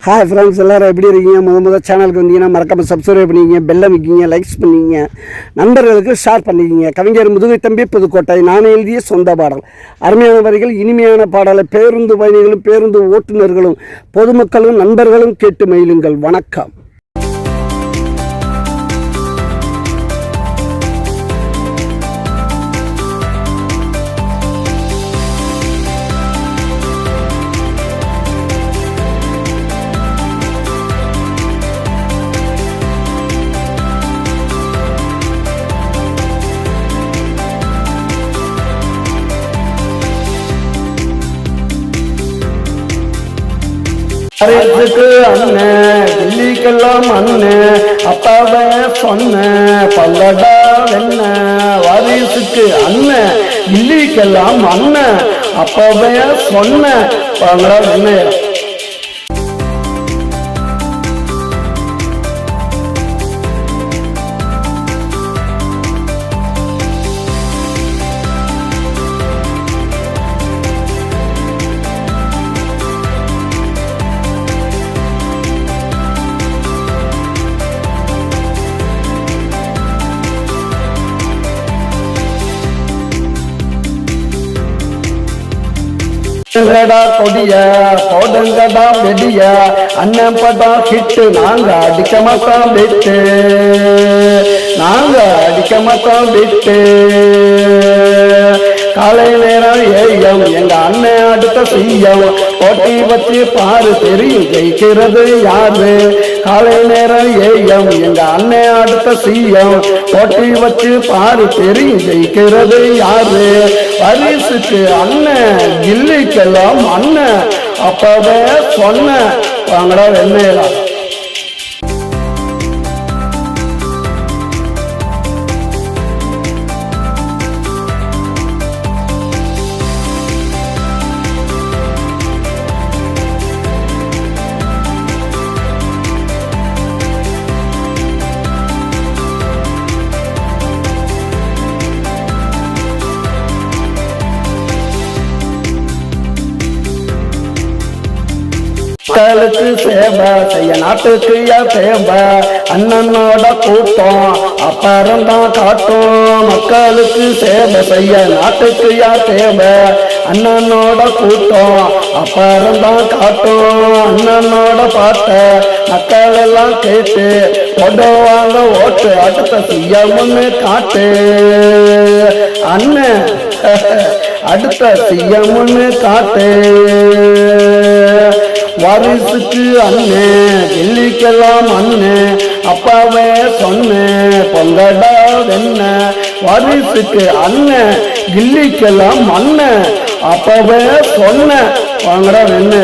Hi friends, எல்லோரும் எப்படி இருக்கீங்க? முதல் சேனலுக்கு வந்தீங்கன்னா மறக்காமல் சப்ஸ்கிரைப் பண்ணிக்கிங்க, பெல்லை வைக்கிங்க, லைக்ஸ் பண்ணிக்கிங்க, நண்பர்களுக்கு ஷேர் பண்ணிக்கிங்க. கவிஞர் முதுகை தம்பி புதுக்கோட்டை. நான் எழுதிய சொந்த பாடல். அருமையான வரிகள், இனிமையான பாடலை பேருந்து பயணிகளும் பேருந்து ஓட்டுநர்களும் பொதுமக்களும் நண்பர்களும் கேட்டு மகிழுங்கள். வணக்கம். அரசுக்கு அண்ணன், டெல்லிக்கெல்லாம் அண்ணன், அப்பாவை சொன்ன பல்லடா வெண்ண. வாரிசுக்கு அண்ணன், டெல்லிக்கெல்லாம் அண்ணன், அப்பாவை சொன்ன பல்லடா வெண்ண. கொடிய போடுங்கடா வெடிய, அண்ணன் படம் ஹிட்டு, நாங்க அடிக்க மாட்டோம் விட்டு, நாங்க அடிக்க மாட்டோம் விட்டு. காலை நேரம் ஏயம் எங்க அண்ணன் அடுத்த செய்யம், போட்டி வச்சு பாரு தெரியும் ஜெயிக்கிறது யாரு. காலை நேரம் ஏயம் எங்க அண்ணன் அடுத்த செய்யம், போட்டி வச்சு பாரு தெரியும் ஜெயிக்கிறது யாரு. பரிசுக்கு அண்ணன், கில்லிக்கெல்லாம் அண்ணன், அப்பவே சொன்ன வாங்கடா வெண்ணையலாம். மக்களுக்கு சேவை செய்ய நாட்டுக்கு யார் தேவை, அண்ணனோட கூட்டம் அப்புறம் தான் காட்டும். மக்களுக்கு சேவை செய்ய நாட்டுக்கு யார் தேவை, அண்ணனோட கூட்டம் அப்புறம் தான் காட்டும். அண்ணனோட பாட்ட மக்கள் எல்லாம் கேட்டு போடுவாங்க ஓட்டு, அடுத்த சிஎம்னு காட்டு. அண்ணன் அடுத்த சிஎம்னு காட்டு. வாரிசுக்கு அண்ணன், டெல்லிக்கெல்லாம் அண்ணன், அப்பாவே சொன்ன பொங்கடா வெண்ண. வாரிசுக்கு அண்ணன், டெல்லிக்கெல்லாம் அண்ணன், அப்பாவே சொன்ன வாங்கடா வெண்ண.